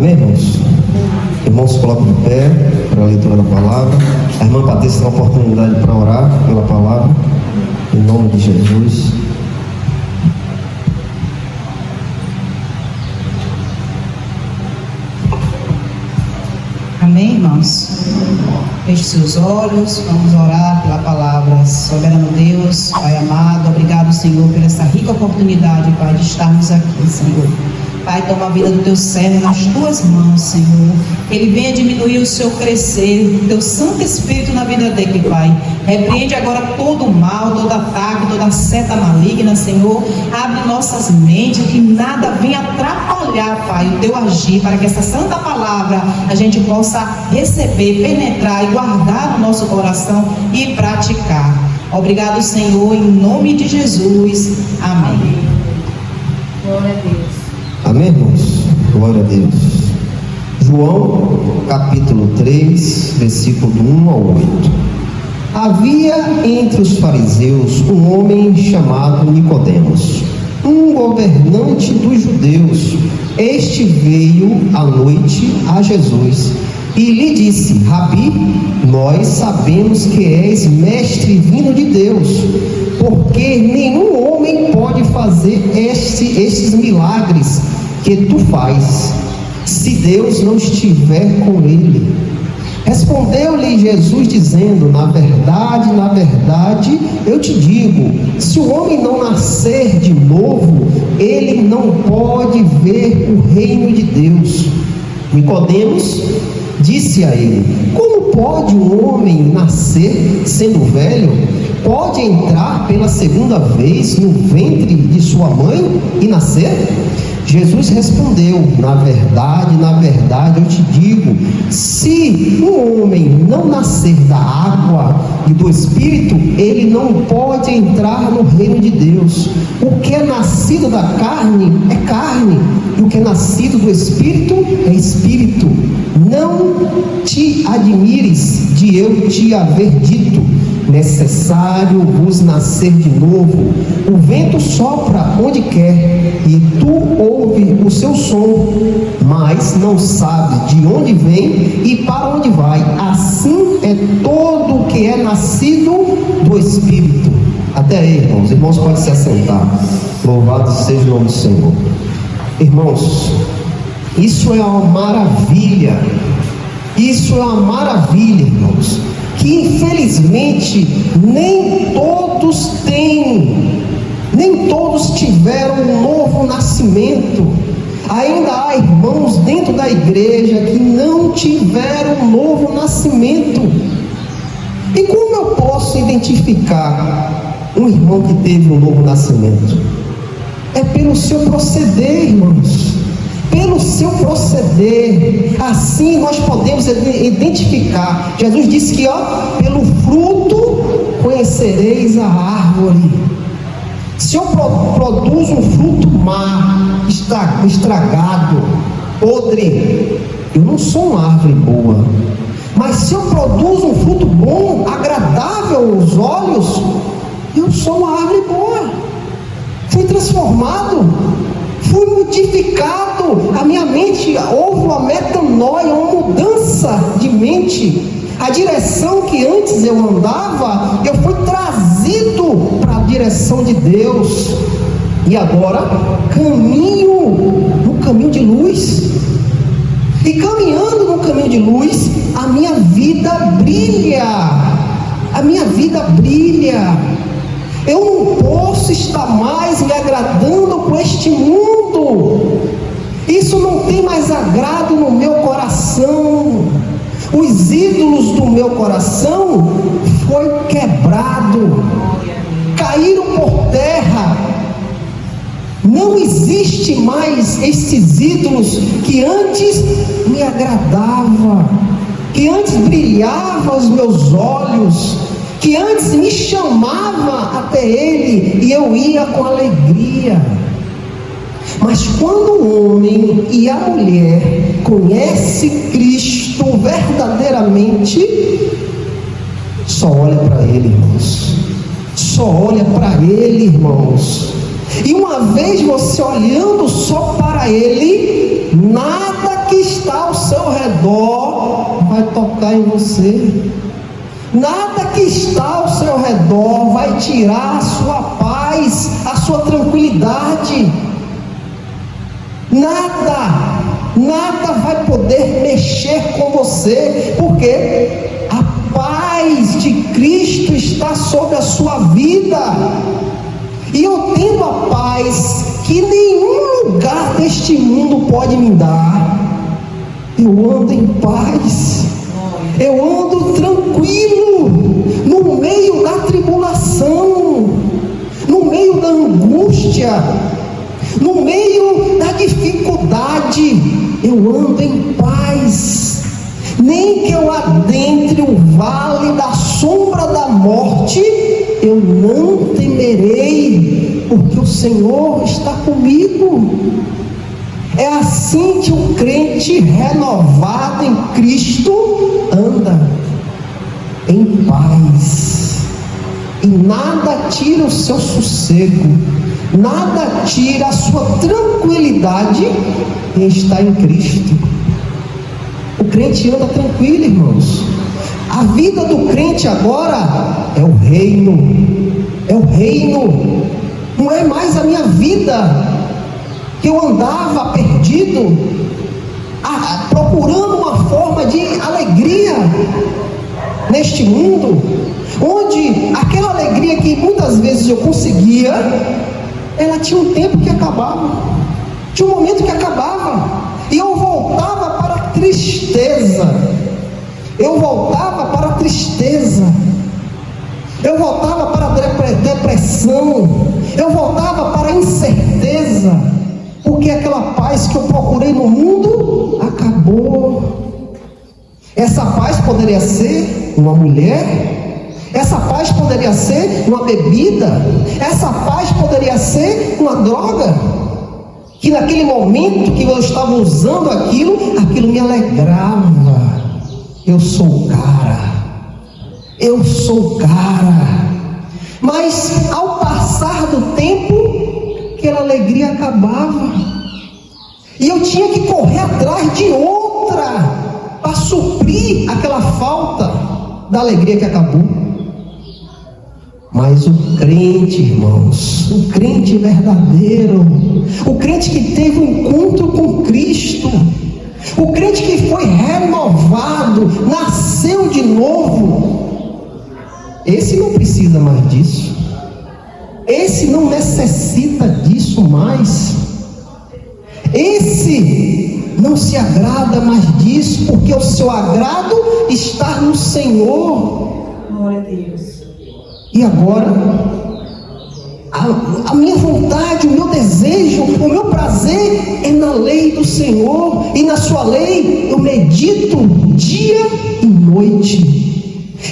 Amém, irmãos? Irmãos, se colocam de pé para a leitura da palavra. A irmã Patrícia tem a oportunidade para orar pela palavra, em nome de Jesus. Amém, irmãos? Feche seus olhos, vamos orar pela palavra. Soberano Deus, Pai amado, obrigado, Senhor, por essa rica oportunidade, Pai, de estarmos aqui, Senhor. Pai, toma a vida do teu servo nas tuas mãos, Senhor. Que ele venha diminuir o seu crescer, o teu Santo Espírito na vida dele, Pai. Repreende agora todo o mal, todo ataque, toda seta maligna, Senhor. Abre nossas mentes, que nada venha atrapalhar, Pai, o teu agir, para que essa santa palavra a gente possa receber, penetrar e guardar no nosso coração e praticar. Obrigado, Senhor, em nome de Jesus. Amém. Glória a Deus. Amém, irmãos? Glória a Deus. João, capítulo 3, versículo 1 ao 8. Havia entre os fariseus um homem chamado Nicodemos, um governante dos judeus. Este veio à noite a Jesus e lhe disse: Rabi, nós sabemos que és mestre vindo de Deus, porque nenhum homem pode fazer estes milagres que tu faz, se Deus não estiver com ele. Respondeu-lhe Jesus dizendo: na verdade, eu te digo, se o homem não nascer de novo, ele não pode ver o reino de Deus. Nicodemos disse a ele: como pode um homem nascer sendo velho? Pode entrar pela segunda vez no ventre de sua mãe e nascer? Jesus respondeu: na verdade eu te digo, se um homem não nascer da água e do Espírito, ele não pode entrar no reino de Deus. O que é nascido da carne é carne, e o que é nascido do Espírito é Espírito. Não te admires de eu te haver dito: necessário vos nascer de novo. O vento sopra onde quer, e tu ouve o seu som, mas não sabe de onde vem e para onde vai. Assim é todo o que é nascido do Espírito. Até aí, irmãos. Irmãos, podem se assentar. Louvado seja o nome do Senhor. Irmãos, isso é uma maravilha. Isso é uma maravilha, irmãos, que infelizmente nem todos têm, nem todos tiveram um novo nascimento. Ainda há irmãos dentro da igreja que não tiveram um novo nascimento. E como eu posso identificar um irmão que teve um novo nascimento? É pelo seu proceder, irmãos. Pelo seu proceder, assim nós podemos identificar. Jesus disse que, pelo fruto conhecereis a árvore. Se eu produzo um fruto má, estragado, podre, eu não sou uma árvore boa. Mas se eu produzo um fruto bom, agradável aos olhos, eu sou uma árvore boa. Fui transformado, fui modificado, a minha mente houve uma metanoia, uma mudança de mente. A direção que antes eu andava, eu fui trazido para a direção de Deus. E agora caminho no caminho de luz. E caminhando no caminho de luz, a minha vida brilha. A minha vida brilha. Eu não posso estar mais me agradando com este mundo. Isso não tem mais agrado no meu coração. Os ídolos do meu coração foi quebrado, caíram por terra. Não existe mais esses ídolos que antes me agradava, que antes brilhava aos meus olhos, que antes me chamava até Ele e eu ia com alegria. Mas quando o homem e a mulher conhecem Cristo verdadeiramente, só olha para Ele, irmãos. Só olha para Ele, irmãos. E uma vez você olhando só para Ele, nada que está ao seu redor vai tocar em você. Nada que está ao seu redor vai tirar a sua paz, a sua tranquilidade. Nada vai poder mexer com você, porque a paz de Cristo está sobre a sua vida. E eu tendo a paz que nenhum lugar deste mundo pode me dar, eu ando em paz, eu ando tranquilo, no meio da tribulação, no meio da angústia, no meio da dificuldade, eu ando em paz. Nem que eu adentre o vale da sombra da morte, eu não temerei, porque o Senhor está comigo. É assim que um crente renovado em Cristo anda, em paz. E nada tira o seu sossego, nada tira a sua tranquilidade em estar em Cristo. O crente anda tranquilo, irmãos. A vida do crente agora é o reino, não é mais a minha vida, que eu andava perdido, procurando uma forma de alegria neste mundo, onde aquela alegria que muitas vezes eu conseguia, ela tinha um tempo que acabava, tinha um momento que acabava, e eu voltava para a tristeza, eu voltava para a depressão, eu voltava para a incerteza, porque aquela paz que eu procurei no mundo acabou. Essa paz poderia ser uma mulher, essa paz poderia ser uma bebida, essa paz poderia ser uma droga, que naquele momento que eu estava usando aquilo me alegrava. Eu sou o cara, mas ao passar do tempo, aquela alegria acabava, e eu tinha que correr atrás de outra, para suprir aquela falta da alegria que acabou. Mas o crente, irmãos, o crente verdadeiro, o crente que teve um encontro com Cristo, o crente que foi renovado, nasceu de novo, esse não precisa mais disso, esse não necessita disso mais, esse não se agrada mais disso, porque o seu agrado está no Senhor. Glória a Deus. E agora, a minha vontade, o meu desejo, o meu prazer é na lei do Senhor, e na sua lei eu medito dia e noite.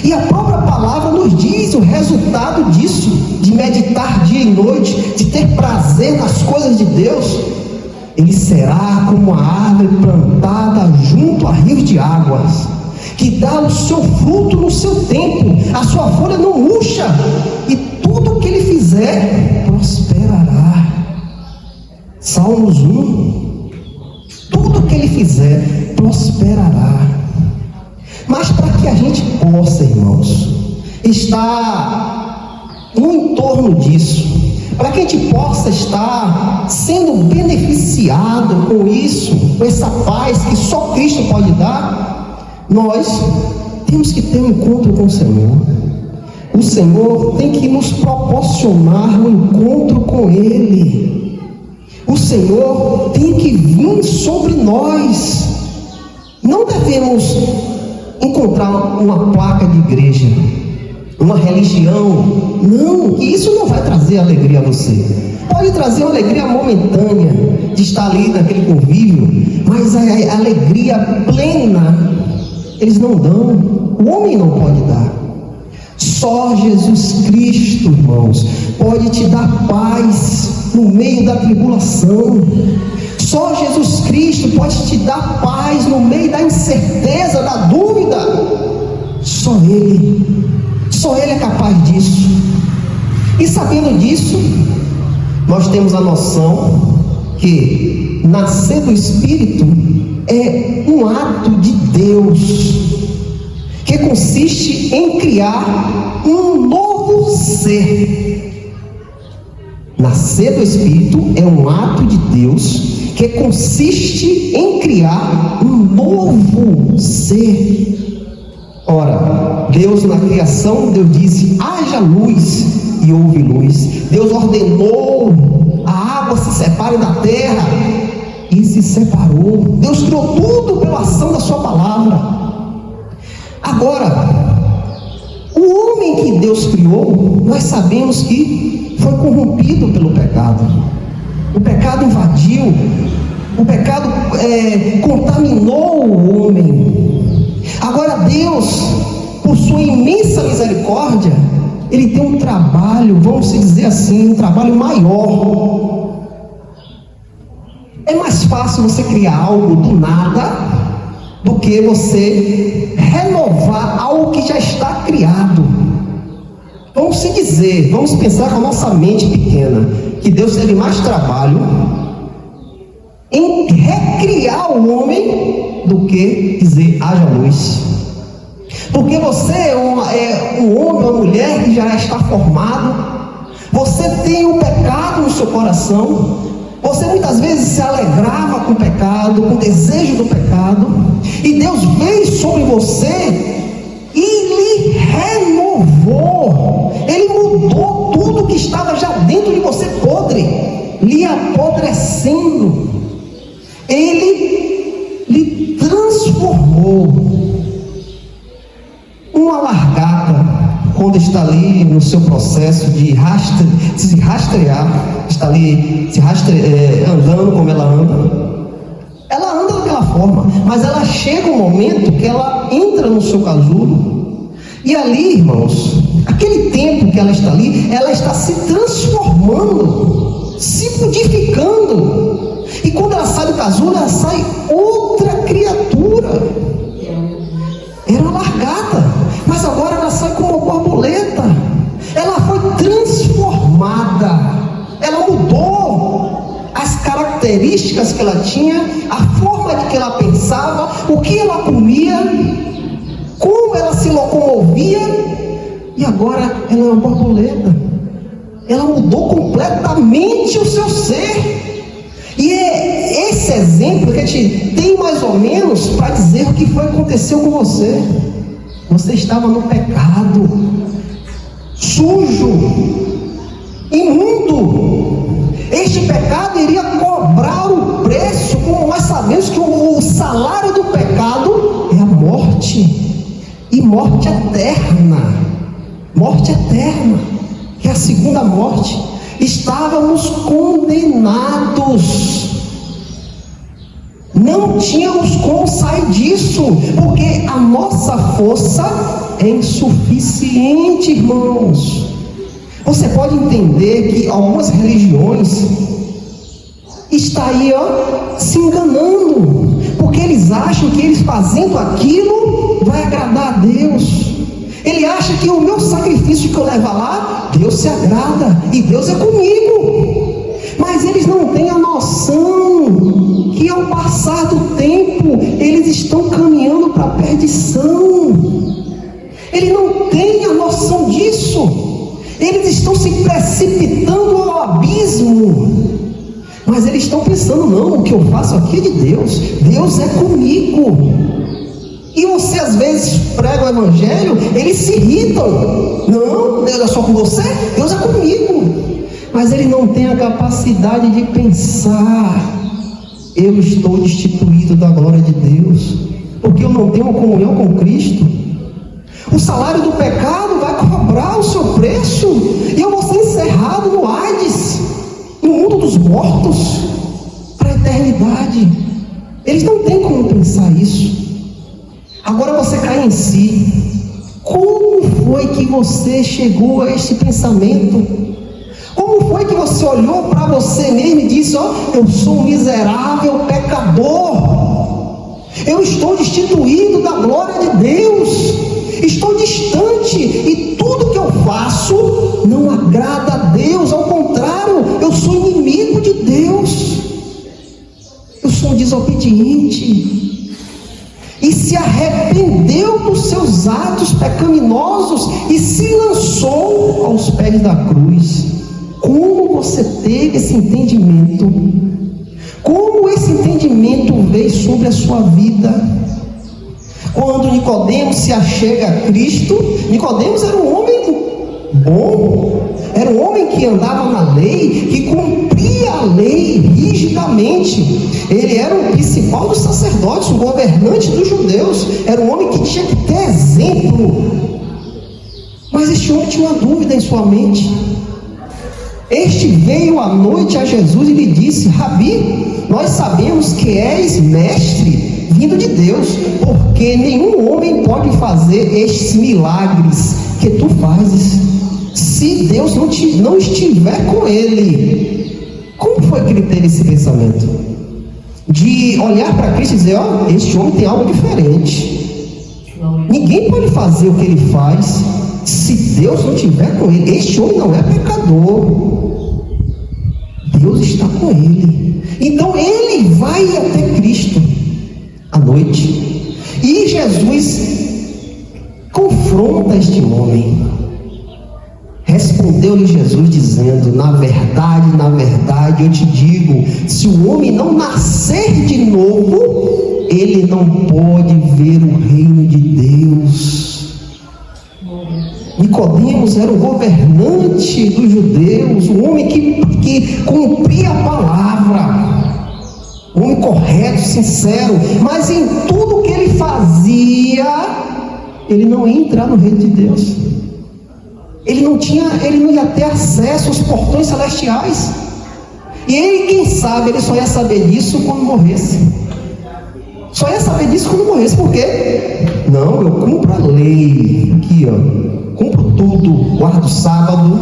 E a própria palavra nos diz o resultado disso, de meditar dia e noite, de ter prazer nas coisas de Deus. Ele será como uma árvore plantada junto a rios de águas, que dá o seu fruto no seu tempo, a sua folha não murcha, e tudo que ele fizer prosperará. Salmos 1, tudo que ele fizer prosperará. Mas para que a gente possa, irmãos, estar no entorno disso, para que a gente possa estar sendo beneficiado com isso, com essa paz que só Cristo pode dar, nós temos que ter um encontro com o Senhor. O Senhor tem que nos proporcionar um encontro com Ele. O Senhor tem que vir sobre nós. Não devemos encontrar uma placa de igreja, uma religião. Não, isso não vai trazer alegria a você. Pode trazer uma alegria momentânea de estar ali naquele convívio, mas a alegria plena eles não dão, o homem não pode dar. Só Jesus Cristo, irmãos, pode te dar paz no meio da tribulação. Só Jesus Cristo pode te dar paz no meio da incerteza, da dúvida. Só Ele é capaz disso. E sabendo disso, nós temos a noção que nascer do Espírito é um ato de Deus, que consiste em criar um novo ser. Nascer do Espírito é um ato de Deus que consiste em criar um novo ser. Ora, Deus na criação, Deus disse: haja luz, e houve luz. Deus ordenou a água se separe da terra, e se separou. Deus criou tudo pela ação da sua palavra. Agora, o homem que Deus criou, nós sabemos que foi corrompido pelo pecado. O pecado invadiu, o pecado contaminou o homem. Agora Deus, por sua imensa misericórdia, Ele tem um trabalho, vamos dizer assim, um trabalho maior. É mais fácil você criar algo do nada do que você renovar algo que já está criado. Vamos se dizer, vamos pensar com a nossa mente pequena, que Deus teve mais trabalho em recriar o homem do que dizer haja luz. Porque você é um homem ou uma mulher que já está formado, você tem o pecado no seu coração, você muitas vezes se alegrava com o pecado, com o desejo do pecado, e Deus veio sobre você e lhe renovou. Ele mudou tudo que estava já dentro de você podre, lhe apodrecendo. Ele lhe transformou. Uma largata, quando está ali no seu processo de se rastrear, está ali andando como ela anda daquela forma, mas ela chega um momento que ela entra no seu casulo, e ali, irmãos, aquele tempo que ela está ali, ela está se transformando, se modificando, e quando ela sai do casulo, ela sai outra criatura. Era uma largata, mas agora ela sai como uma borboleta. Ela foi transformada, ela mudou as características que ela tinha, a forma de que ela pensava, o que ela comia, como ela se locomovia, e agora ela é uma borboleta. Ela mudou completamente o seu ser. E é esse exemplo que a gente tem mais ou menos para dizer o que foi que aconteceu com você. Você estava no pecado, sujo, imundo. Este pecado iria cobrar o preço, como nós sabemos que o salário do pecado é a morte, e morte eterna. Morte eterna, que é a segunda morte. Estávamos condenados, não tínhamos como sair disso, porque a nossa força é insuficiente, irmãos. Você pode entender que algumas religiões estão aí, se enganando, porque eles acham que eles fazendo aquilo vai agradar a Deus. Ele acha que o meu sacrifício que eu levo lá, Deus se agrada, e Deus é comigo. Mas eles não têm a noção que ao passar do tempo, eles estão caminhando para a perdição. Eles não têm a noção disso. Eles estão se precipitando ao abismo. Mas eles estão pensando, não, o que eu faço aqui é de Deus. Deus é comigo. E você às vezes prega o evangelho, eles se irritam. Não, Deus é só com você, Deus é comigo. Mas ele não tem a capacidade de pensar: eu estou destituído da glória de Deus, porque eu não tenho comunhão com Cristo. O salário do pecado vai cobrar o seu preço, e eu vou ser encerrado no Hades, no mundo dos mortos, para a eternidade. Eles não têm como pensar isso. Agora você cai em si. Como foi que você chegou a este pensamento? Como foi que você olhou para você mesmo e disse: eu sou um miserável pecador, eu estou destituído da glória de Deus, estou distante, e tudo que eu faço não agrada a Deus, ao contrário, eu sou arrependeu dos seus atos pecaminosos e se lançou aos pés da cruz. Como você teve esse entendimento? Como esse entendimento veio sobre a sua vida? Quando Nicodemos se achega a Cristo, Nicodemos era um homem bom, era um homem que andava na lei, que cumpria a lei rigidamente. Ele era o principal dos sacerdotes, o governante dos judeus, era um homem que tinha que ter exemplo. Mas este homem tinha uma dúvida em sua mente. Este veio à noite a Jesus e lhe disse: Rabi, nós sabemos que és mestre vindo de Deus, porque nenhum homem pode fazer estes milagres que tu fazes, se Deus não estiver com ele. Como foi que ele teve esse pensamento? De olhar para Cristo e dizer: ó, este homem tem algo diferente. Ninguém pode fazer o que ele faz se Deus não estiver com ele. Este homem não é pecador. Deus está com ele. Então ele vai até Cristo à noite. E Jesus confronta este homem. Respondeu-lhe Jesus dizendo: na verdade, eu te digo, se o homem não nascer de novo, ele não pode ver o reino de Deus. Nicodemos era o governante dos judeus, um homem que cumpria a palavra, um homem correto, sincero, mas em tudo que ele fazia, ele não ia entrar no reino de Deus. Ele não ia ter acesso aos portões celestiais. E ele, quem sabe, ele só ia saber disso quando morresse. Só ia saber disso quando morresse. Por quê? Não, eu cumpro a lei. Aqui, ó, cumpro tudo. Guardo o sábado,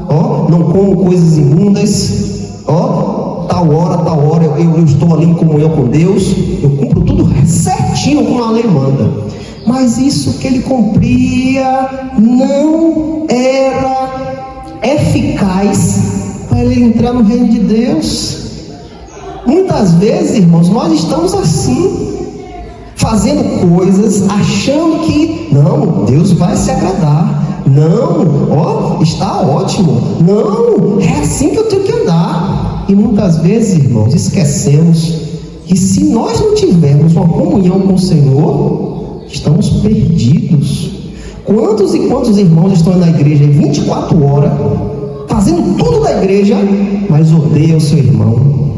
ó, não como coisas imundas, ó, tal hora eu estou ali em comunhão com Deus. Eu cumpro tudo certinho como a lei manda. Mas isso que ele cumpria não era eficaz para ele entrar no reino de Deus. Muitas vezes, irmãos, nós estamos assim, fazendo coisas, achando que não, Deus vai se agradar. Não, ó, está ótimo. Não, é assim que eu tenho que andar. E muitas vezes, irmãos, esquecemos que se nós não tivermos uma comunhão com o Senhor, estamos perdidos. Quantos e quantos irmãos estão na igreja 24 horas, fazendo tudo da igreja, mas odeia o seu irmão,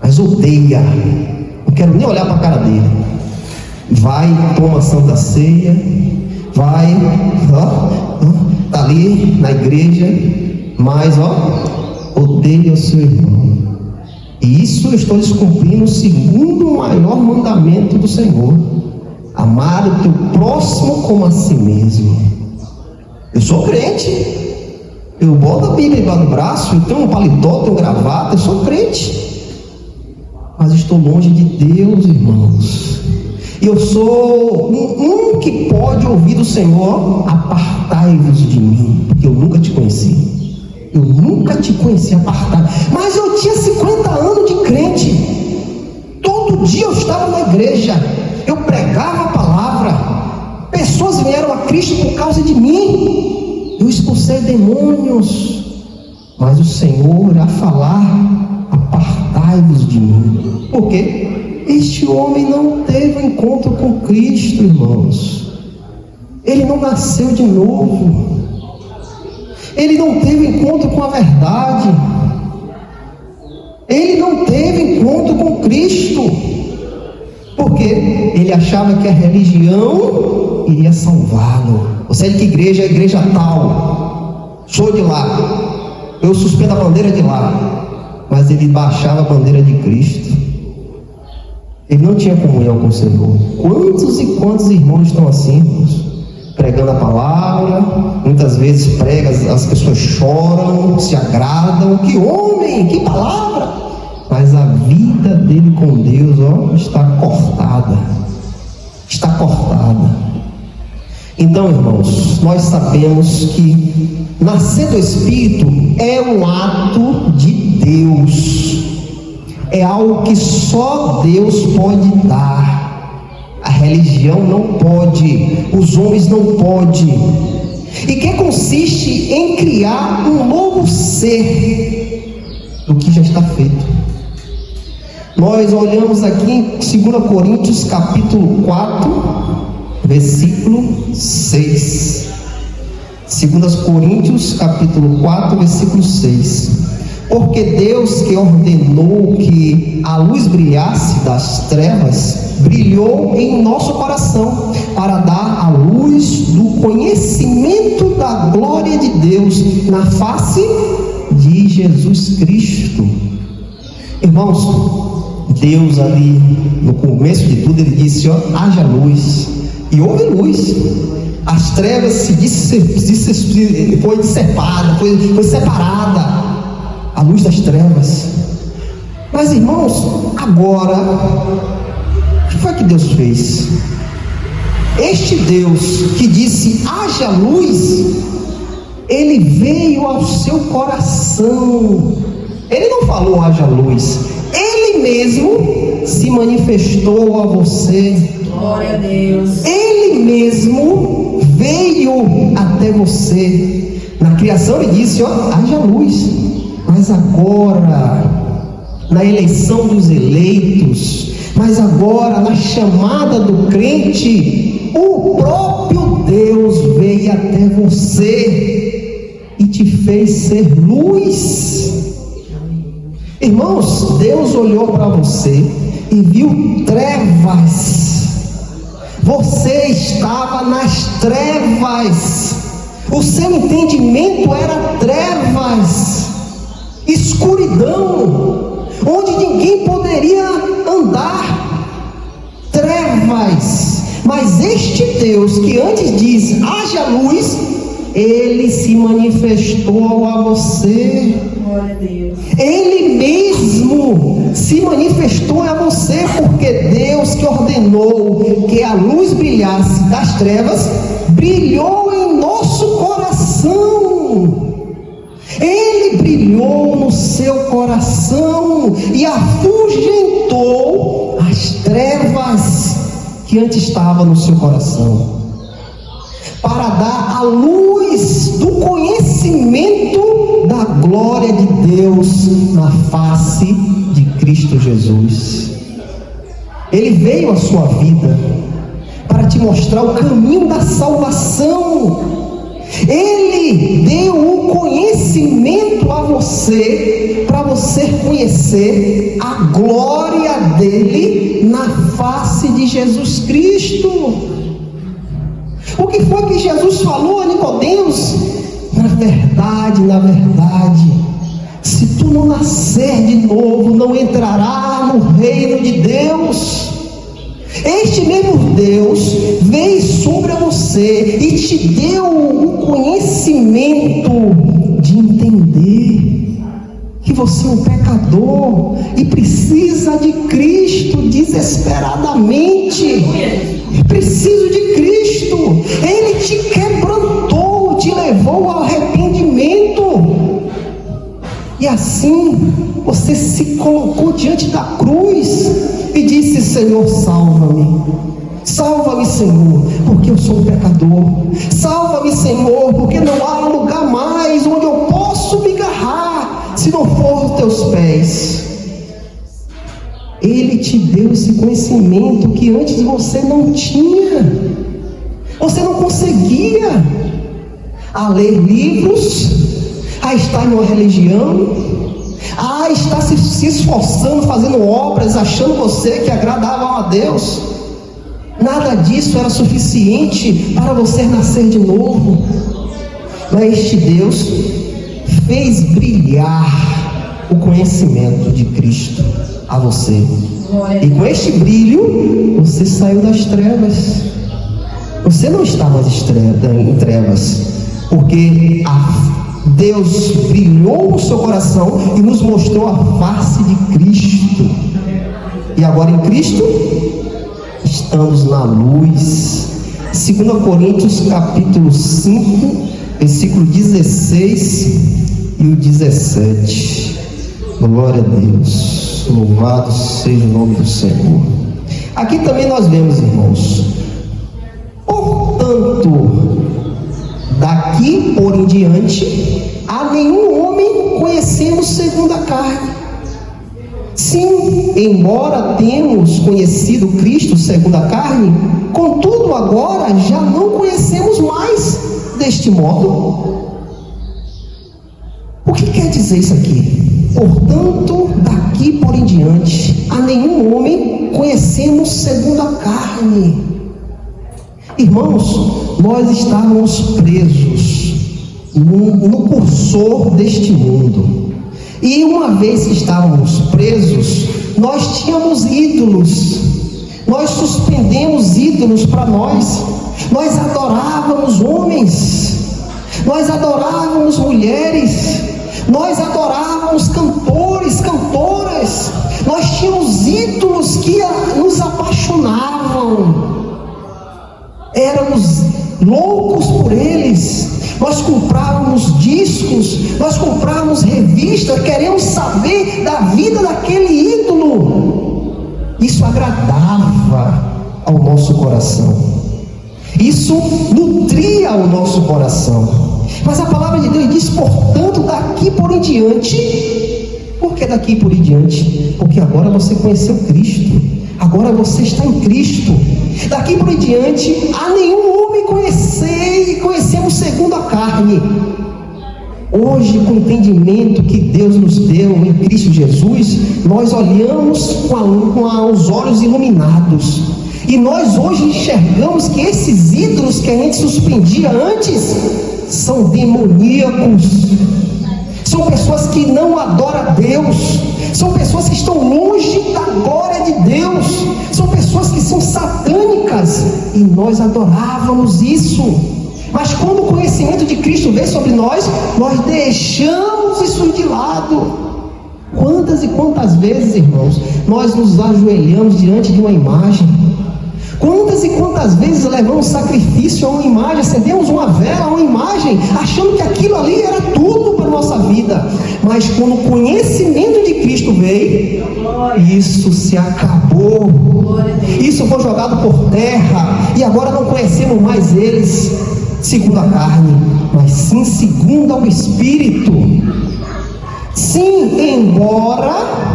mas odeia, não quero nem olhar para a cara dele. Vai, toma a Santa Ceia, vai, está ali na igreja, mas odeia o seu irmão. E isso eu estou descumprindo o segundo maior mandamento do Senhor: amar o teu próximo como a si mesmo. Eu sou crente, eu boto a Bíblia embaixo do braço, eu tenho um paletó, tenho gravata, eu sou crente, mas estou longe de Deus, irmãos. Eu sou um que pode ouvir do Senhor: apartai-vos de mim, porque eu nunca te conheci. Eu nunca te conheci, apartai. Mas eu tinha 50 anos de crente, todo dia eu estava na igreja, eu pregava a palavra, pessoas vieram a Cristo por causa de mim, eu expulsei demônios, mas o Senhor irá falar: apartai-vos de mim. Por quê? Este homem não teve um encontro com Cristo, irmãos. Ele não nasceu de novo. Ele não teve encontro com a verdade. Ele não teve encontro com Cristo. Porque ele achava que a religião iria salvá-lo. Você é de que igreja? A igreja tal. Sou de lá. Eu suspendo a bandeira de lá. Mas ele baixava a bandeira de Cristo. Ele não tinha comunhão com o Senhor. Quantos e quantos irmãos estão assim, irmãos? Pregando a palavra, muitas vezes prega, as pessoas choram, se agradam. Que homem, que palavra! Mas a vida dele com Deus, está cortada. Está cortada. Então, irmãos, nós sabemos que nascer do Espírito é um ato de Deus. É algo que só Deus pode dar. A religião não pode, os homens não podem. E que consiste em criar um novo ser do que já está feito. Nós olhamos aqui em 2 Coríntios capítulo 4, versículo 6. 2 Coríntios capítulo 4, versículo 6. Porque Deus, que ordenou que a luz brilhasse das trevas, brilhou em nosso coração para dar a luz do conhecimento da glória de Deus na face de Jesus Cristo. Irmãos, Deus ali no começo de tudo, ele disse, haja luz, e houve luz. As trevas foi decepada, foi separada a luz das trevas. Mas, irmãos, agora, o que foi que Deus fez? Este Deus que disse haja luz, ele veio ao seu coração. Ele não falou haja luz, ele mesmo se manifestou a você. Glória a Deus. Ele mesmo veio até você. Na criação ele disse, haja luz. Mas agora, na eleição dos eleitos, mas agora na chamada do crente, o próprio Deus veio até você e te fez ser luz. Irmãos, Deus olhou para você e viu trevas. Você estava nas trevas. O seu entendimento era trevas, escuridão, onde ninguém poderia andar, trevas. Mas este Deus que antes diz haja luz, ele se manifestou a você. Glória a Deus. Ele mesmo se manifestou a você, porque Deus que ordenou que a luz brilhasse das trevas, brilhou em nosso coração. Ele brilhou no seu coração e afugentou as trevas que antes estavam no seu coração, para dar a luz do conhecimento da glória de Deus na face de Cristo Jesus. Ele veio à sua vida para te mostrar o caminho da salvação. Ele deu o conhecimento a você, para você conhecer a glória dele na face de Jesus Cristo. O que foi que Jesus falou a Nicodemos? Na verdade, se tu não nascer de novo, não entrará no reino de Deus. Este mesmo Deus veio sobre você e te deu o conhecimento de entender que você é um pecador e precisa de Cristo desesperadamente. Preciso de Cristo. Ele te quebrantou, te levou ao arrependimento. E assim você se colocou diante da cruz e disse: Senhor, salva-me. Salva-me, Senhor, porque eu sou um pecador. Salva-me, Senhor, porque não há lugar mais onde eu posso me agarrar, se não for os teus pés. Ele te deu esse conhecimento que antes você não tinha. Você não conseguia a ler livros, a estar em uma religião, a estar se esforçando, fazendo obras, achando você que agradava a Deus. Nada disso era suficiente para você nascer de novo. Mas este Deus fez brilhar o conhecimento de Cristo a você. E com este brilho, você saiu das trevas. Você não está mais em trevas, porque Deus brilhou no seu coração e nos mostrou a face de Cristo. E agora em Cristo estamos na luz. 2 Coríntios capítulo 5, versículo 16 e o 17. Glória a Deus. Louvado seja o nome do Senhor. Aqui também nós vemos, irmãos, portanto, daqui por em diante, a nenhum homem conhecemos segundo a carne. Sim, embora temos conhecido Cristo segundo a carne, contudo agora já não conhecemos mais deste modo. O que quer dizer isso aqui? Portanto, daqui por em diante, a nenhum homem conhecemos segundo a carne. Irmãos, nós estávamos presos no cursor deste mundo. E uma vez que estávamos presos, nós tínhamos ídolos. Nós suspendemos ídolos para nós. Nós adorávamos homens. Nós adorávamos mulheres. Nós adorávamos cantores, cantoras. Nós tínhamos ídolos que nos apaixonavam. Éramos loucos por eles. Nós comprávamos discos, nós comprávamos revistas, queremos saber da vida daquele ídolo. Isso agradava ao nosso coração. Isso nutria o nosso coração. Mas a palavra de Deus diz, portanto, daqui por em diante. Por que daqui por em diante? Porque agora você conheceu Cristo. Agora você está em Cristo. Daqui por em diante, a nenhum homem conhecemos segundo a carne. Hoje, com o entendimento que Deus nos deu em Cristo Jesus, nós olhamos com os olhos iluminados. E nós hoje enxergamos que esses ídolos que a gente suspendia antes são demoníacos. São pessoas que não adoram a Deus. São pessoas que estão longe da glória de Deus. São pessoas que são satânicas. E nós adorávamos isso. Mas quando o conhecimento de Cristo veio sobre nós, nós deixamos isso de lado. Quantas e quantas vezes, irmãos, nós nos ajoelhamos diante de uma imagem? Quantas e quantas vezes levamos sacrifício a uma imagem, acendemos uma vela a uma imagem, achando que aquilo ali era tudo para a nossa vida. Mas quando o conhecimento de Cristo veio, isso se acabou. Isso foi jogado por terra. E agora não conhecemos mais eles segundo a carne, mas sim segundo ao Espírito. Sim, embora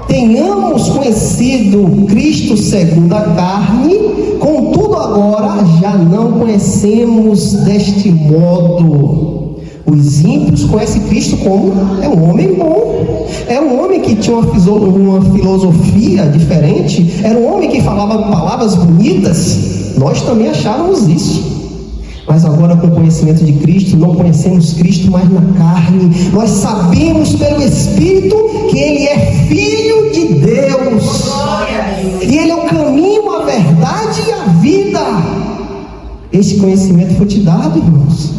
tenhamos conhecido Cristo segundo a carne, contudo agora já não conhecemos deste modo. Os ímpios conhecem Cristo como é um homem bom, é um homem que tinha uma filosofia diferente, era um homem que falava palavras bonitas. Nós também achávamos isso. Mas agora, com o conhecimento de Cristo, não conhecemos Cristo mais na carne. Nós sabemos pelo Espírito que Ele é Filho de Deus. E Ele é o caminho, a verdade e a vida. Esse conhecimento foi te dado, irmãos.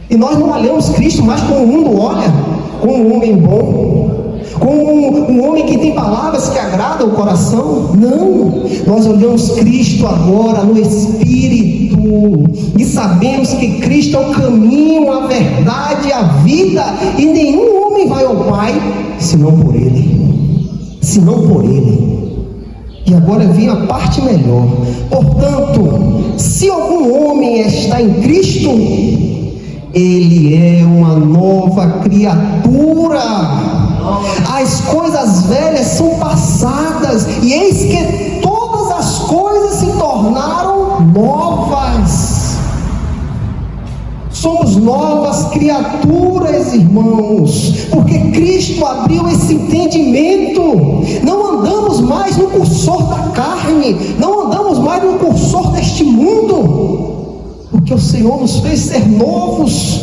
E nós não olhamos Cristo mais como o mundo olha, como um homem bom, como um homem que tem palavras que agradam o coração. Não, nós olhamos Cristo agora no Espírito e sabemos que Cristo é o caminho, a verdade, a vida, e nenhum homem vai ao Pai senão por Ele, E agora vem a parte melhor. Portanto, se algum homem está em Cristo, ele é uma nova criatura. As coisas velhas são passadas, e eis que todas as coisas se tornaram novas. Somos novas criaturas, irmãos, porque Cristo abriu esse entendimento. Não andamos mais no cursor da carne, não andamos mais no cursor deste mundo, porque o Senhor nos fez ser novos.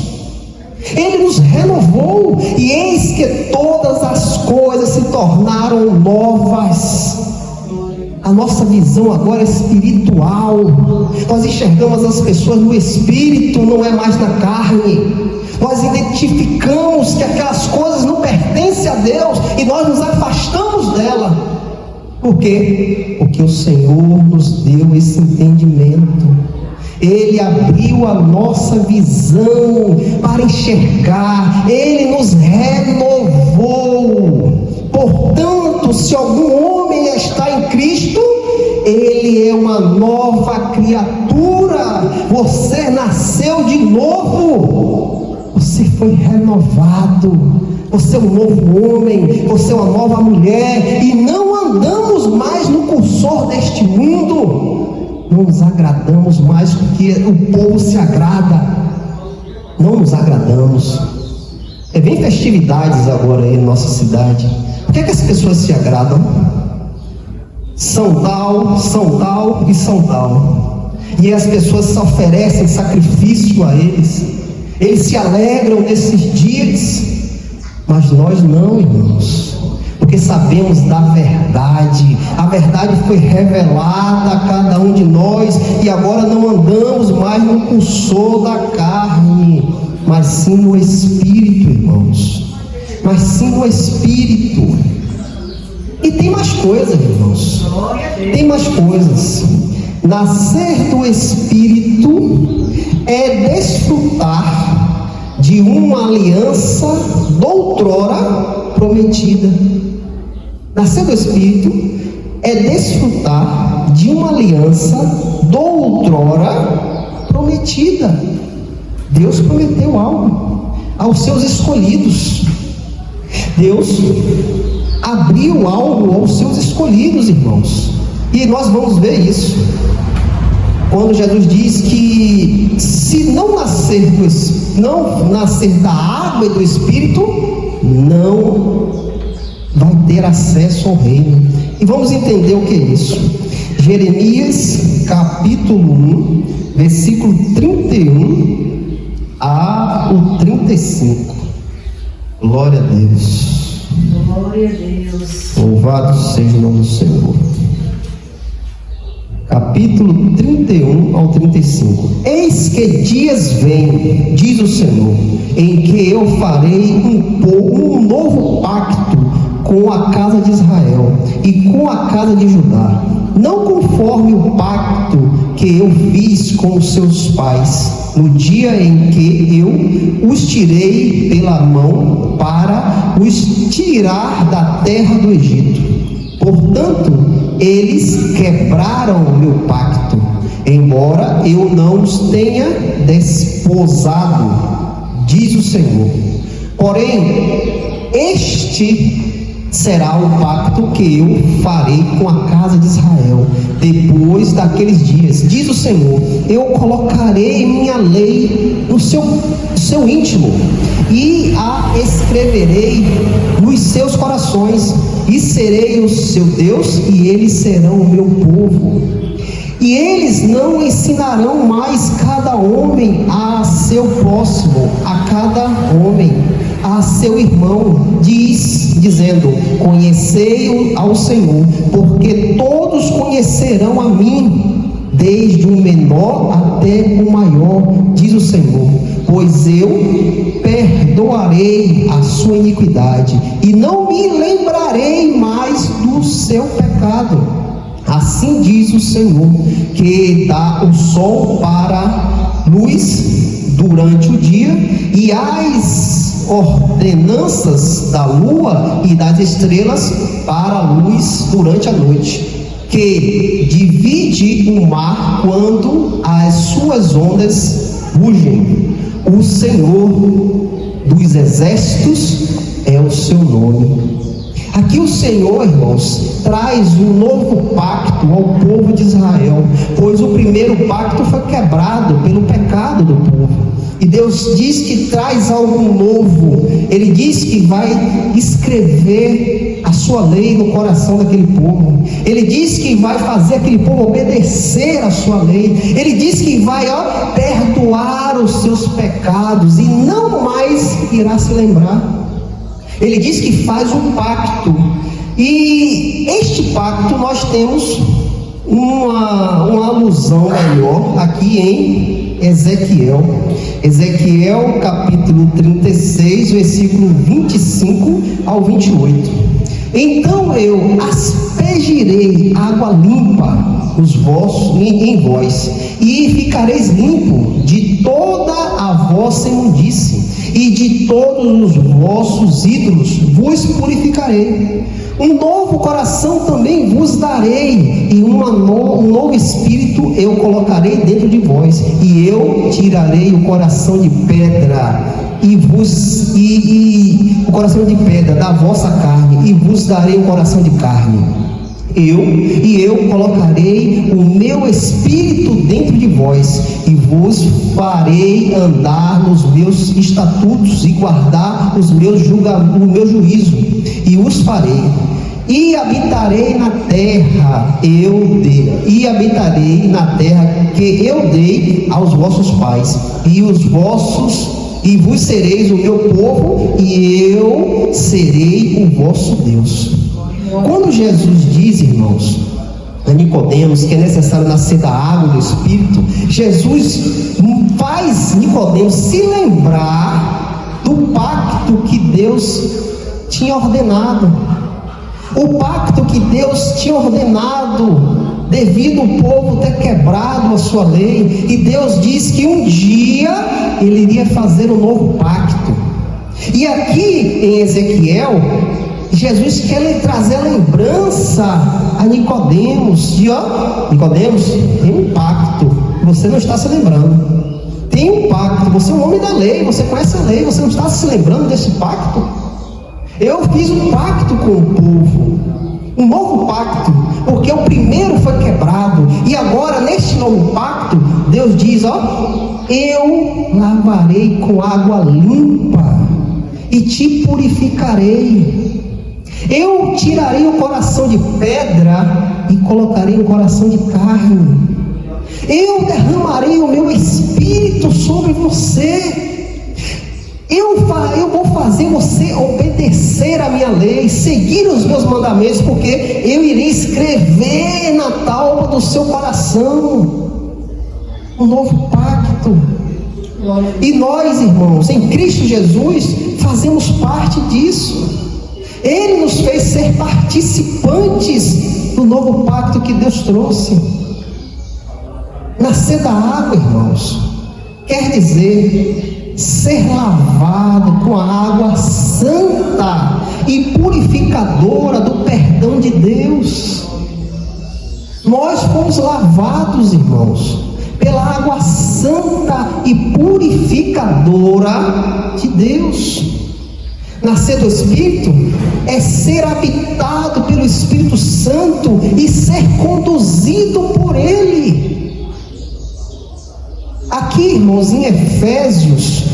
Ele nos renovou, e eis que todas as coisas se tornaram novas. A nossa visão agora é espiritual. Nós enxergamos as pessoas no Espírito, não é mais na carne. Nós identificamos que aquelas coisas não pertencem a Deus e nós nos afastamos dela. Por quê? Porque o Senhor nos deu esse entendimento. Ele abriu a nossa visão para enxergar. Ele nos renovou. Portanto, se algum homem está em Cristo, uma nova criatura, você nasceu de novo, você foi renovado, você é um novo homem, você é uma nova mulher, e não andamos mais no cursor deste mundo, não nos agradamos mais porque o povo se agrada, não nos agradamos. Vem festividades agora aí na nossa cidade, por que as pessoas se agradam? São tal e São tal, e as pessoas se oferecem sacrifício a eles se alegram nesses dias, mas nós não, irmãos, porque sabemos da verdade, a verdade foi revelada a cada um de nós, e agora não andamos mais no cursor da carne, mas sim no Espírito, irmãos, mas sim no Espírito. E tem mais coisas, irmãos, tem mais coisas. Nascer do Espírito é desfrutar de uma aliança doutrora prometida. Nascer do Espírito é desfrutar de uma aliança doutrora prometida. Deus prometeu algo aos seus escolhidos. Deus abriu algo aos seus escolhidos, irmãos, e nós vamos ver isso quando Jesus diz que se não nascer da água e do Espírito, não vai ter acesso ao reino. E vamos entender o que é isso. Jeremias capítulo 1, versículo 31 ao 35. Glória a Deus. Glória a Deus. Louvado seja o nome do Senhor. Capítulo 31 ao 35. Eis que dias vêm, diz o Senhor, em que eu farei um novo pacto com a casa de Israel e com a casa de Judá, não conforme o pacto que eu fiz com os seus pais, no dia em que eu os tirei pela mão para os tirar da terra do Egito. Portanto, eles quebraram o meu pacto, embora eu não os tenha desposado, diz o Senhor. Porém, este será o pacto que eu farei com a casa de Israel depois daqueles dias, diz o Senhor. Eu colocarei minha lei no seu íntimo e a escreverei nos seus corações, e serei o seu Deus e eles serão o meu povo. E eles não ensinarão mais cada homem a seu próximo, a cada homem a seu irmão, dizendo: conhecei ao Senhor, porque todos conhecerão a mim, desde o menor até o maior, diz o Senhor. Pois eu perdoarei a sua iniquidade e não me lembrarei mais do seu pecado. Assim diz o Senhor, que dá o sol para luz durante o dia e as ordenanças da lua e das estrelas para a luz durante a noite, que divide o mar quando as suas ondas rugem. O Senhor dos exércitos é o seu nome. Aqui o Senhor, irmãos, traz um novo pacto ao povo de Israel, pois o primeiro pacto foi quebrado pelo pecado do povo. E Deus diz que traz algo novo. Ele diz que vai escrever a sua lei no coração daquele povo. Ele diz que vai fazer aquele povo obedecer a sua lei. Ele diz que vai perdoar os seus pecados e não mais irá se lembrar. Ele diz que faz um pacto, e este pacto nós temos uma alusão melhor aqui em Ezequiel capítulo 36, versículo 25 ao 28. Então eu aspergirei água limpa em vós, e ficareis limpo de toda a vossa imundície, e de todos os vossos ídolos vos purificarei. Um novo coração também vos darei, e um novo espírito eu colocarei dentro de vós, e eu tirarei o coração de pedra o coração de pedra da vossa carne, e vos darei um coração de carne. Eu colocarei o meu espírito dentro de vós, e vos farei andar nos meus estatutos e guardar o meu juízo, e os farei. E habitarei na terra que eu dei aos vossos pais, e vos sereis o meu povo, e eu serei o vosso Deus. Quando Jesus diz, irmãos, a Nicodemos, que é necessário nascer da água e do Espírito, Jesus faz Nicodemos se lembrar do pacto que Deus tinha ordenado. O pacto que Deus tinha ordenado, devido ao povo ter quebrado a sua lei, e Deus diz que um dia Ele iria fazer um novo pacto. E aqui em Ezequiel, Jesus quer trazer a lembrança a Nicodemos, Nicodemos, tem um pacto, você não está se lembrando. Tem um pacto, você é um homem da lei, você conhece a lei, você não está se lembrando desse pacto? Eu fiz um pacto com o povo, um novo pacto, porque o primeiro foi quebrado, e agora neste novo pacto, Deus diz, eu lavarei com água limpa, e te purificarei. Eu tirarei o coração de pedra, e colocarei um coração de carne. Eu derramarei o meu espírito sobre você. Eu vou fazer você obedecer a minha lei, seguir os meus mandamentos, porque eu irei escrever na tábua do seu coração um novo pacto. E nós, irmãos, em Cristo Jesus, fazemos parte disso. Ele nos fez ser participantes do novo pacto que Deus trouxe. Nascer da água, irmãos, quer dizer ser lavado com a água santa e purificadora do perdão de Deus. Nós fomos lavados, irmãos, pela água santa e purificadora de Deus. Nascer do Espírito é ser habitado pelo Espírito Santo e ser conduzido por Ele. Aqui, irmãos, em Efésios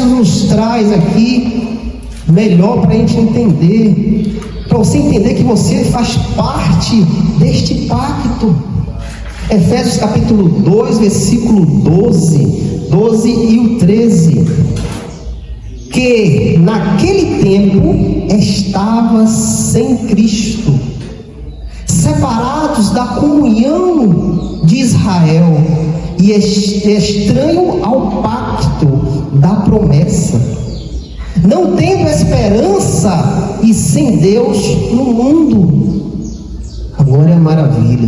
nos traz aqui melhor para a gente entender, para você entender que você faz parte deste pacto. Efésios capítulo 2, versículo 12 e o 13. Que naquele tempo estavas sem Cristo, separados da comunhão de Israel, e estranho ao pacto da promessa, não tendo esperança e sem Deus no mundo. Agora é a maravilha.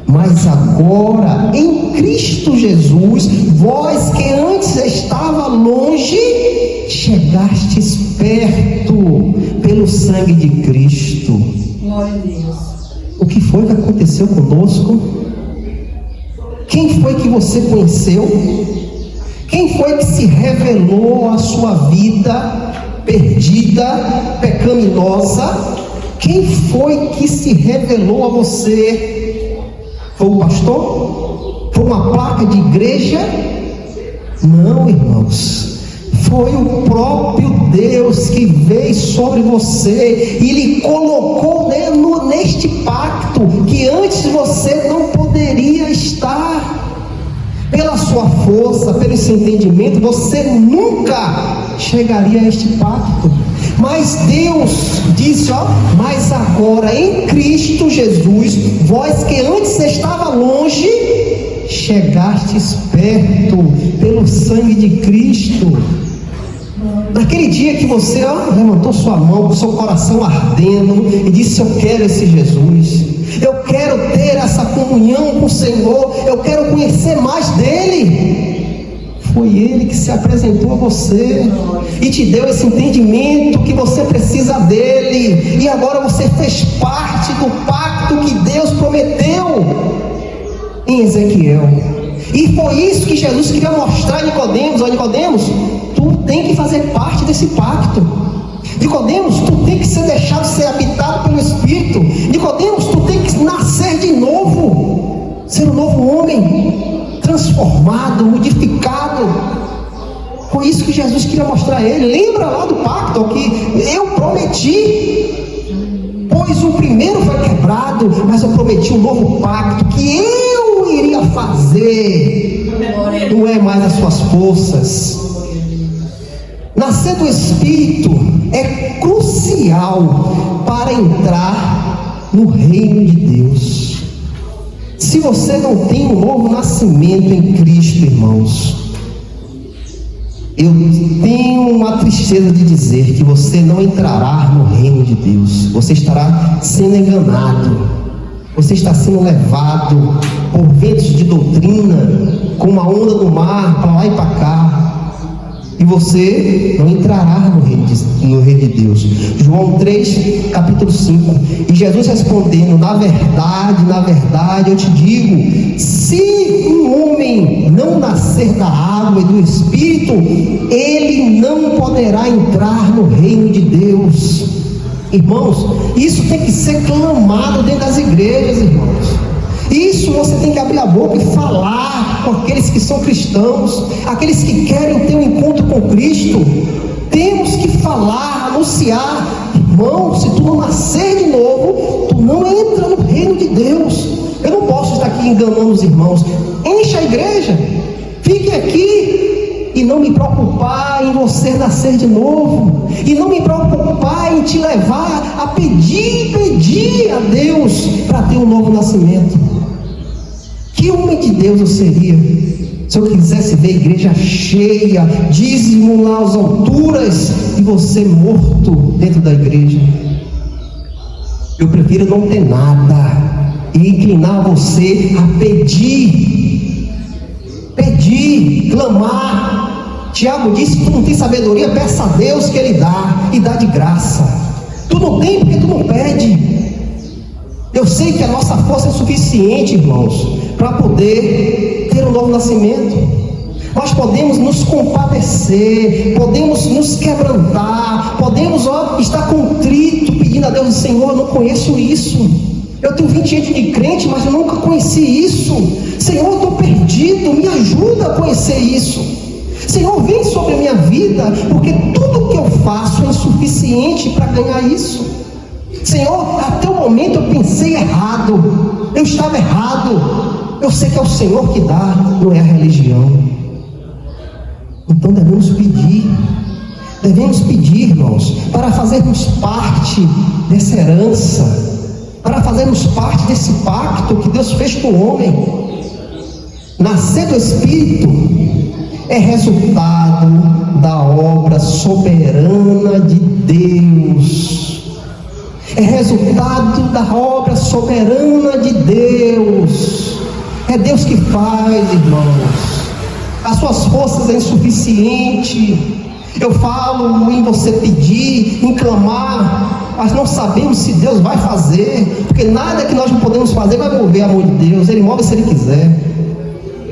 Mas agora em Cristo Jesus, vós que antes estava longe, chegastes perto pelo sangue de Cristo. Glória a Deus. O que foi que aconteceu conosco? Quem foi que você conheceu? Quem foi que se revelou à sua vida perdida, pecaminosa? Quem foi que se revelou a você? Foi o pastor? Foi uma placa de igreja? Não, irmãos. Foi o próprio Deus que veio sobre você e lhe colocou neste pacto que antes você não poderia estar. Pela sua força, pelo seu entendimento, você nunca chegaria a este pacto. Mas Deus disse, mas agora em Cristo Jesus, vós que antes estava longe, chegastes perto pelo sangue de Cristo. Naquele dia que você levantou sua mão, com seu coração ardendo, e disse, eu quero esse Jesus, eu quero ter essa comunhão com o Senhor, eu quero conhecer mais dele. Foi Ele que se apresentou a você e te deu esse entendimento que você precisa dele. E agora você fez parte do pacto que Deus prometeu em Ezequiel. E foi isso que Jesus queria mostrar a Nicodemos. Ó, Nicodemos, tu tem que fazer parte desse pacto. Nicodemos, tu tem que ser deixado ser habitado pelo Espírito. Nicodemos, tu tem que nascer de novo, ser um novo homem, transformado, modificado. Foi isso que Jesus queria mostrar a ele. Lembra lá do pacto que eu prometi, pois o primeiro foi quebrado, mas eu prometi um novo pacto que eu iria fazer. Não é mais as suas forças. Nascer do Espírito é crucial para entrar no reino de Deus. Se você não tem um novo nascimento em Cristo, irmãos, eu tenho uma tristeza de dizer que você não entrará no reino de Deus. Você estará sendo enganado. Você está sendo levado por ventos de doutrina, com uma onda do mar, para lá e para cá. E você não entrará no reino de Deus. João 3, capítulo 5. E Jesus respondendo: na verdade eu te digo, se um homem não nascer da água e do Espírito, ele não poderá entrar no reino de Deus. Irmãos, isso tem que ser clamado dentro das igrejas, irmãos. Isso você tem que abrir a boca e falar com aqueles que são cristãos, aqueles que querem ter um encontro com Cristo. Temos que falar, anunciar: irmão, se tu não nascer de novo, tu não entra no reino de Deus. Eu não posso estar aqui enganando os irmãos. Encha a igreja, fique aqui, e não me preocupar em você nascer de novo, e não me preocupar em te levar a pedir a Deus para ter um novo nascimento. Que homem de Deus eu seria se eu quisesse ver a igreja cheia, dízimo nas alturas, e você morto dentro da igreja? Eu prefiro não ter nada e inclinar você a pedir, clamar. Tiago disse: tu não tem sabedoria, peça a Deus que Ele dá, e dá de graça. Tu não tem porque tu não pede. Eu sei que a nossa força é suficiente, irmãos, para poder ter um novo nascimento. Nós podemos nos compadecer, podemos nos quebrantar, podemos estar contrito, pedindo a Deus: Senhor, eu não conheço isso. Eu tenho 20 anos de crente, mas eu nunca conheci isso. Senhor, eu estou perdido, me ajuda a conhecer isso. Senhor, vem sobre a minha vida, porque tudo que eu faço é insuficiente para ganhar isso. Senhor, até o momento eu pensei errado, eu estava errado. Eu sei que é o Senhor que dá, não é a religião. Então devemos pedir, irmãos, para fazermos parte dessa herança, para fazermos parte desse pacto que Deus fez com o homem. Nascer do Espírito é resultado da obra soberana de Deus. É resultado da obra soberana de Deus. É Deus que faz, irmãos. As suas forças é insuficiente. Eu falo em você pedir, em clamar, mas não sabemos se Deus vai fazer, porque nada que nós não podemos fazer vai mover a mão de Deus. Ele move se Ele quiser.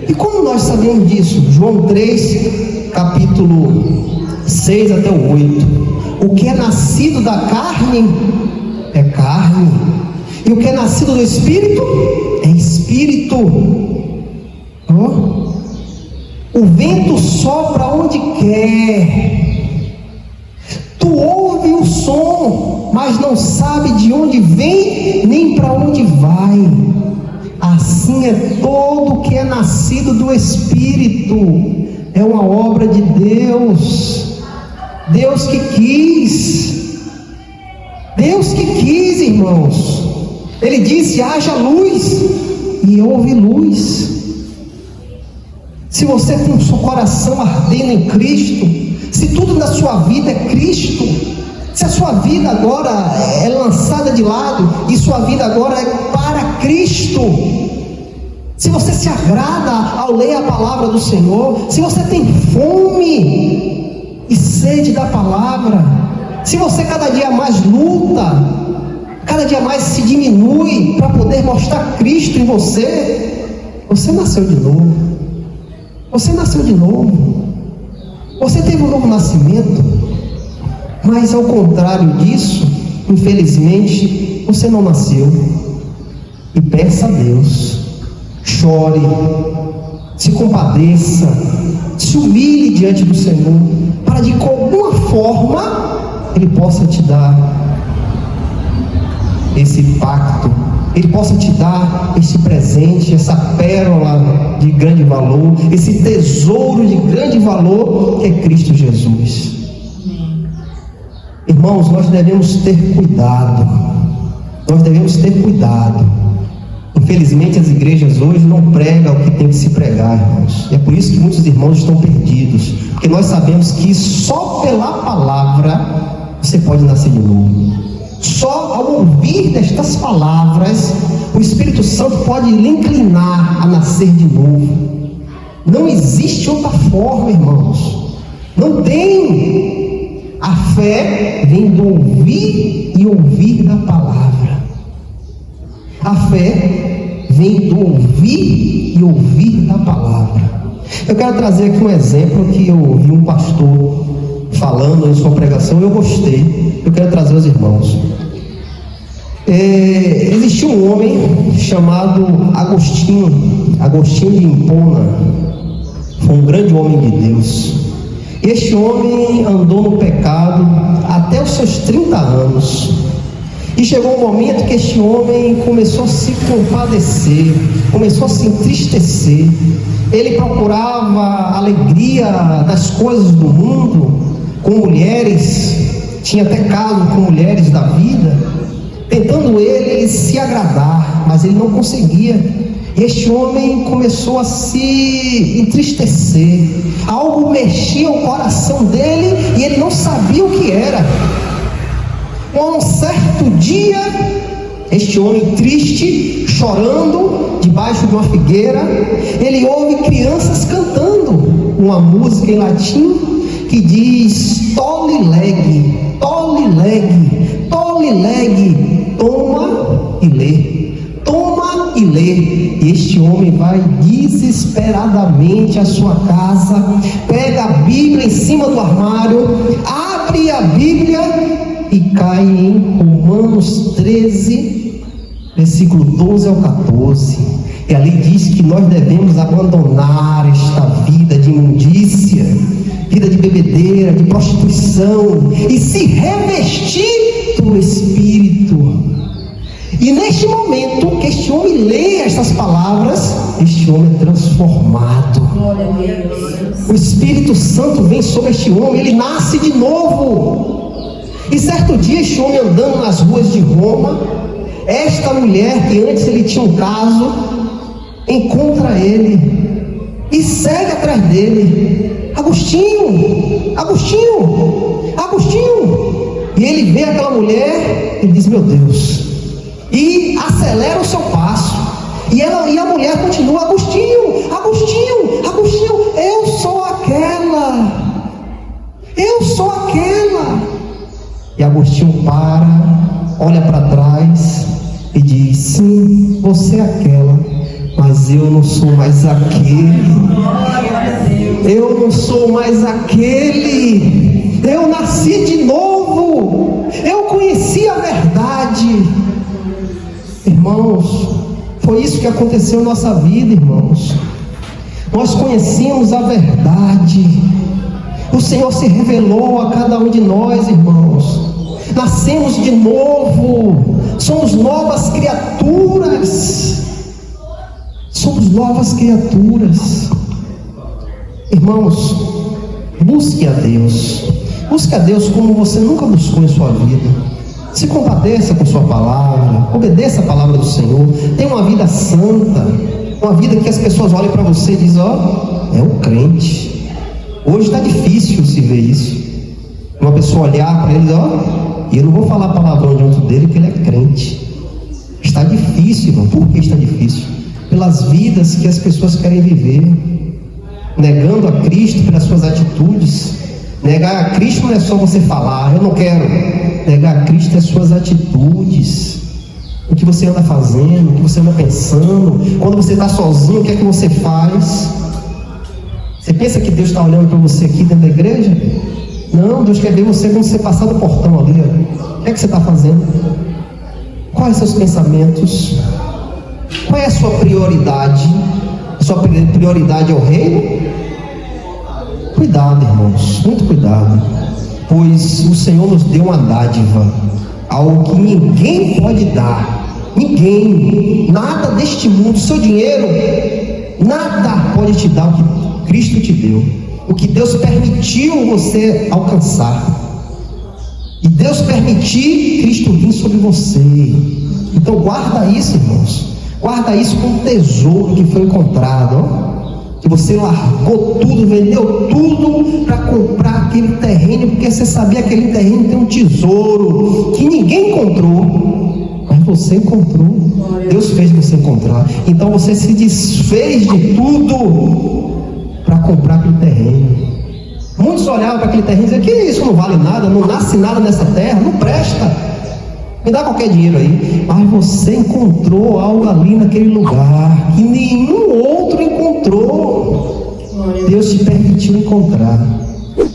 E como nós sabemos disso? João 3, capítulo 6 até o 8. O que é nascido da carne é carne, e o que é nascido do Espírito é Espírito. O vento sopra onde quer, tu ouve o som, mas não sabe de onde vem, nem para onde vai. Assim é todo que é nascido do Espírito. É uma obra de Deus. Deus que quis. Deus que quis, irmãos. Ele disse: haja luz, e houve luz. Se você tem o seu coração ardendo em Cristo, se tudo na sua vida é Cristo, se a sua vida agora é lançada de lado e sua vida agora é para Cristo, se você se agrada ao ler a palavra do Senhor, se você tem fome e sede da palavra, se você cada dia mais luta, cada dia mais se diminui para poder mostrar Cristo em você, você nasceu de novo. Você nasceu de novo. Você teve um novo nascimento. Mas ao contrário disso, infelizmente, você não nasceu. E peça a Deus, chore, se compadeça, se humilhe diante do Senhor, para de alguma forma Ele possa te dar esse pacto, Ele possa te dar esse presente, essa pérola de grande valor, esse tesouro de grande valor que é Cristo Jesus. Irmãos, nós devemos ter cuidado. Nós devemos ter cuidado. Infelizmente as igrejas hoje não pregam o que tem que se pregar, irmãos. E é por isso que muitos irmãos estão perdidos. Porque nós sabemos que só pela palavra você pode nascer de novo. Só ao ouvir destas palavras, o Espírito Santo pode lhe inclinar a nascer de novo. Não existe outra forma, irmãos. Não tem. A fé vem do ouvir e ouvir da palavra. A fé vem do ouvir e ouvir da palavra. Eu quero trazer aqui um exemplo que eu ouvi um pastor falando em sua pregação, eu gostei. Eu quero trazer aos irmãos. Existia um homem chamado Agostinho de Hipona. Foi um grande homem de Deus. Este homem andou no pecado até os seus 30 anos. E chegou um momento que este homem começou a se compadecer, começou a se entristecer. Ele procurava a alegria das coisas do mundo, com mulheres, tinha até caso com mulheres da vida, tentando ele se agradar, mas ele não conseguia. Este homem começou a se entristecer, algo mexia o coração dele e ele não sabia o que era. Um certo dia, este homem triste, chorando, debaixo de uma figueira, ele ouve crianças cantando uma música em latim que diz: tole lege, tole lege, tole lege, toma e lê. Toma e lê. E este homem vai desesperadamente à sua casa, pega a Bíblia em cima do armário, abre a Bíblia e cai em Romanos 13, versículo 12 ao 14. E ali diz que nós devemos abandonar esta vida de imundícia, vida de bebedeira, de prostituição, e se revestir do Espírito. E neste momento que este homem lê estas palavras, este homem é transformado. O Espírito Santo vem sobre este homem, ele nasce de novo. E certo dia, este homem andando nas ruas de Roma, esta mulher que antes ele tinha um caso, encontra ele e segue atrás dele. Agostinho, Agostinho, Agostinho. E ele vê aquela mulher, ele diz: meu Deus. E acelera o seu passo. E a mulher continua: Agostinho, Agostinho, Agostinho, eu sou aquela. Eu sou aquela. E Agostinho para, olha para trás e diz: sim, você é aquela, mas eu não sou mais aquele. Eu não sou mais aquele. Eu nasci de novo. Eu conheci a verdade. Irmãos, foi isso que aconteceu em nossa vida, irmãos. Nós conhecemos a verdade. O Senhor se revelou a cada um de nós, irmãos. Nascemos de novo. Somos novas criaturas. Somos novas criaturas. Irmãos, busque a Deus. Busque a Deus como você nunca buscou em sua vida. Se compadeça com sua palavra, obedeça a palavra do Senhor, tenha uma vida santa, uma vida que as pessoas olhem para você e dizem: ó, é um crente. Hoje está difícil se ver isso. Uma pessoa olhar para ele e dizer: ó, eu não vou falar palavrão diante dele, porque ele é crente. Está difícil, irmão. Por que está difícil? pelas vidas que as pessoas querem viver, negando a Cristo pelas suas atitudes. Negar a Cristo não é só você falar, eu não quero. Negar a Cristo é suas atitudes, o que você anda fazendo, o que você anda pensando. Quando você está sozinho, o que é que você faz? Você pensa que Deus está olhando para você aqui dentro da igreja? Não, Deus quer ver você quando você passar do portão ali. O que é que você está fazendo? Quais são os seus pensamentos? Qual é a sua prioridade? A sua prioridade é o reino? Cuidado, irmãos, muito cuidado, pois o Senhor nos deu uma dádiva, algo que ninguém pode dar, ninguém, nada deste mundo, seu dinheiro, nada pode te dar o que Cristo te deu, o que Deus permitiu você alcançar. E Deus permitir Cristo vir sobre você. Então guarda isso, irmãos, guarda isso como um tesouro que foi encontrado, ó. Que você largou tudo, vendeu tudo para comprar aquele terreno, porque você sabia que aquele terreno tem um tesouro que ninguém encontrou, mas você encontrou. Deus fez você encontrar. Então você se desfez de tudo para comprar aquele terreno. Muitos olhavam para aquele terreno e diziam: que isso não vale nada, não nasce nada nessa terra, não presta, me dá qualquer dinheiro aí. Mas você encontrou algo ali naquele lugar que nenhum outro encontrou. Deus te permitiu encontrar.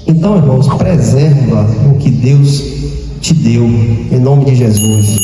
Então, irmãos, preserva o que Deus te deu, em nome de Jesus.